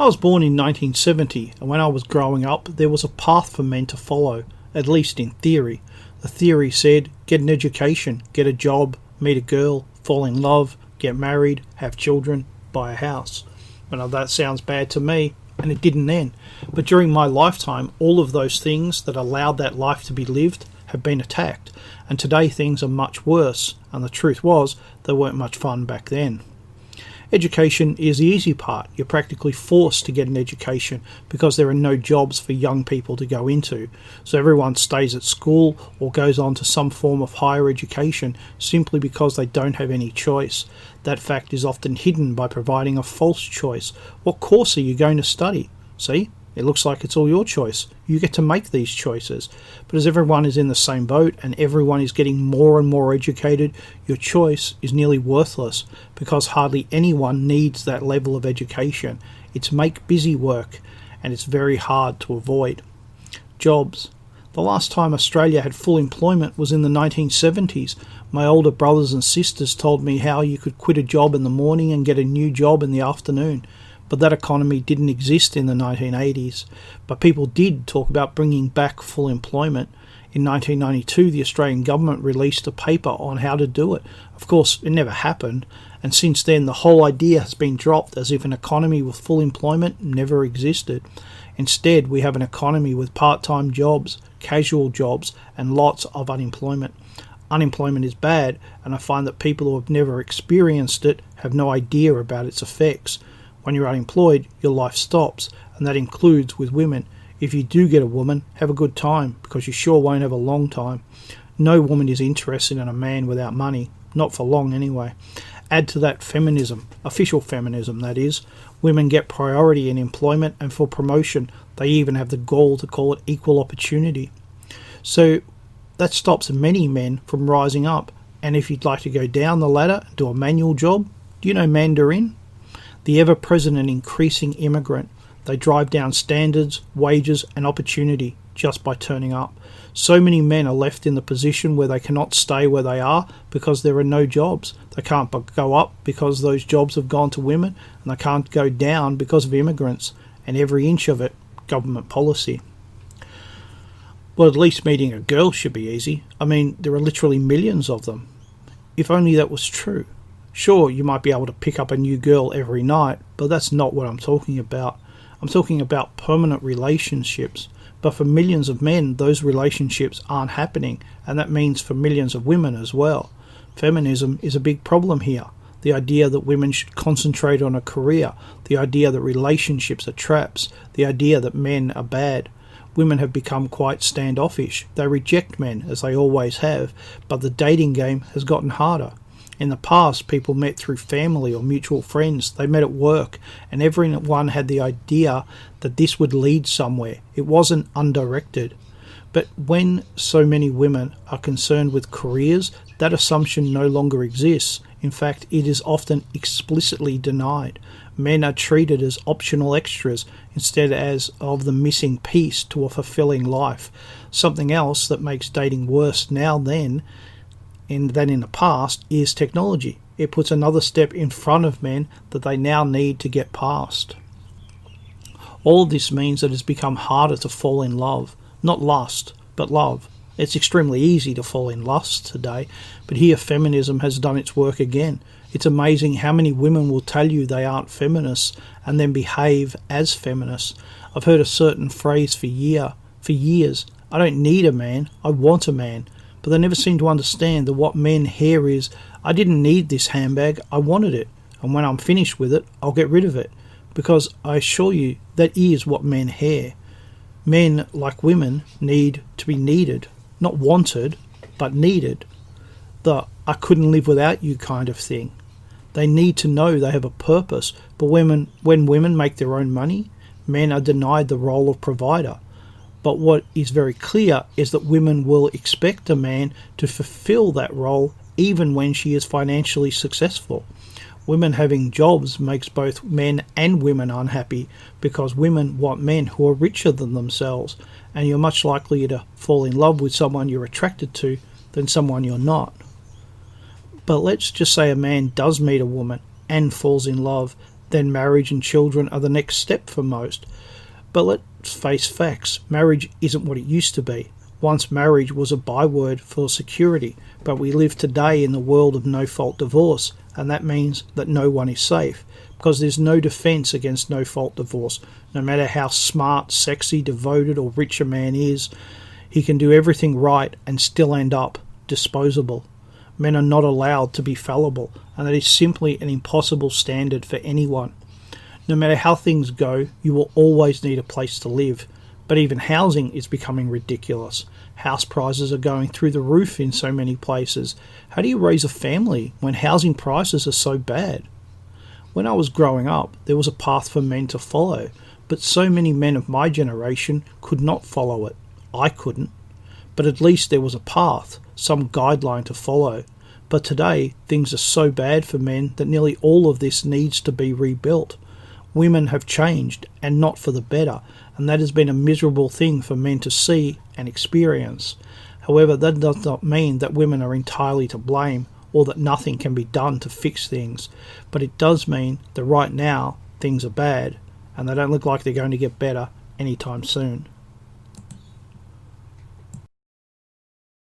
I was born in 1970, and when I was growing up, there was a path for men to follow, at least in theory. The theory said, get an education, get a job, meet a girl, fall in love, get married, have children, buy a house. Well, that sounds bad to me, and it didn't then. But during my lifetime, all of those things that allowed that life to be lived have been attacked, and today things are much worse, and the truth was, they weren't much fun back then. Education is the easy part. You're practically forced to get an education because there are no jobs for young people to go into. So everyone stays at school or goes on to some form of higher education simply because they don't have any choice. That fact is often hidden by providing a false choice. What course are you going to study? See? It looks like it's all your choice. You get to make these choices. But as everyone is in the same boat and everyone is getting more and more educated, your choice is nearly worthless because hardly anyone needs that level of education. It's make busy work, and it's very hard to avoid. Jobs. The last time Australia had full employment was in the 1970s. My older brothers and sisters told me how you could quit a job in the morning and get a new job in the afternoon. But that economy didn't exist in the 1980s. But people did talk about bringing back full employment. In 1992, the Australian government released a paper on how to do it. Of course, it never happened, and since then the whole idea has been dropped as if an economy with full employment never existed. Instead, we have an economy with part-time jobs, casual jobs, and lots of unemployment. Unemployment is bad, and I find that people who have never experienced it have no idea about its effects. When you're unemployed, your life stops, and that includes with women. If you do get a woman, have a good time, because you sure won't have a long time. No woman is interested in a man without money, not for long anyway. Add to that feminism, official feminism that is. Women get priority in employment and for promotion. They even have the gall to call it equal opportunity. So that stops many men from rising up. And if you'd like to go down the ladder and do a manual job, do you know Mandarin? The ever-present and increasing immigrant. They drive down standards, wages and opportunity just by turning up. So many men are left in the position where they cannot stay where they are because there are no jobs. They can't go up because those jobs have gone to women, and they can't go down because of immigrants, and every inch of it, government policy. Well, at least meeting a girl should be easy. I mean, there are literally millions of them. If only that was true. Sure, you might be able to pick up a new girl every night, but that's not what I'm talking about. I'm talking about permanent relationships. But for millions of men, those relationships aren't happening, and that means for millions of women as well. Feminism is a big problem here. The idea that women should concentrate on a career, the idea that relationships are traps, the idea that men are bad. Women have become quite standoffish. They reject men, as they always have, but the dating game has gotten harder. In the past, people met through family or mutual friends. They met at work, and everyone had the idea that this would lead somewhere. It wasn't undirected. But when so many women are concerned with careers, that assumption no longer exists. In fact, it is often explicitly denied. Men are treated as optional extras instead as of the missing piece to a fulfilling life. Something else that makes dating worse now than in the past is technology. It puts another step in front of men that they now need to get past. All of this means that it's become harder to fall in love. Not lust, but love. It's extremely easy to fall in lust today, but here feminism has done its work again. It's amazing how many women will tell you they aren't feminists and then behave as feminists. I've heard a certain phrase for years. I don't need a man, I want a man. But they never seem to understand that what men hear is, I didn't need this handbag, I wanted it. And when I'm finished with it, I'll get rid of it. Because I assure you, that is what men hear. Men, like women, need to be needed. Not wanted, but needed. The I couldn't live without you kind of thing. They need to know they have a purpose. But when women make their own money, men are denied the role of provider. But what is very clear is that women will expect a man to fulfill that role even when she is financially successful. Women having jobs makes both men and women unhappy because women want men who are richer than themselves, and you're much likelier to fall in love with someone you're attracted to than someone you're not. But let's just say a man does meet a woman and falls in love. Then marriage and children are the next step for most. But let's face facts, marriage isn't what it used to be. Once marriage was a byword for security, but we live today in the world of no-fault divorce, and that means that no one is safe, because there's no defence against no-fault divorce. No matter how smart, sexy, devoted or rich a man is, he can do everything right and still end up disposable. Men are not allowed to be fallible, and that is simply an impossible standard for anyone. No matter how things go, you will always need a place to live. But even housing is becoming ridiculous. House prices are going through the roof in so many places. How do you raise a family when housing prices are so bad? When I was growing up, there was a path for men to follow, but so many men of my generation could not follow it. I couldn't. But at least there was a path, some guideline to follow. But today, things are so bad for men that nearly all of this needs to be rebuilt. Women have changed, and not for the better, and that has been a miserable thing for men to see and experience. However, that does not mean that women are entirely to blame, or that nothing can be done to fix things. But it does mean that right now, things are bad, and they don't look like they're going to get better anytime soon.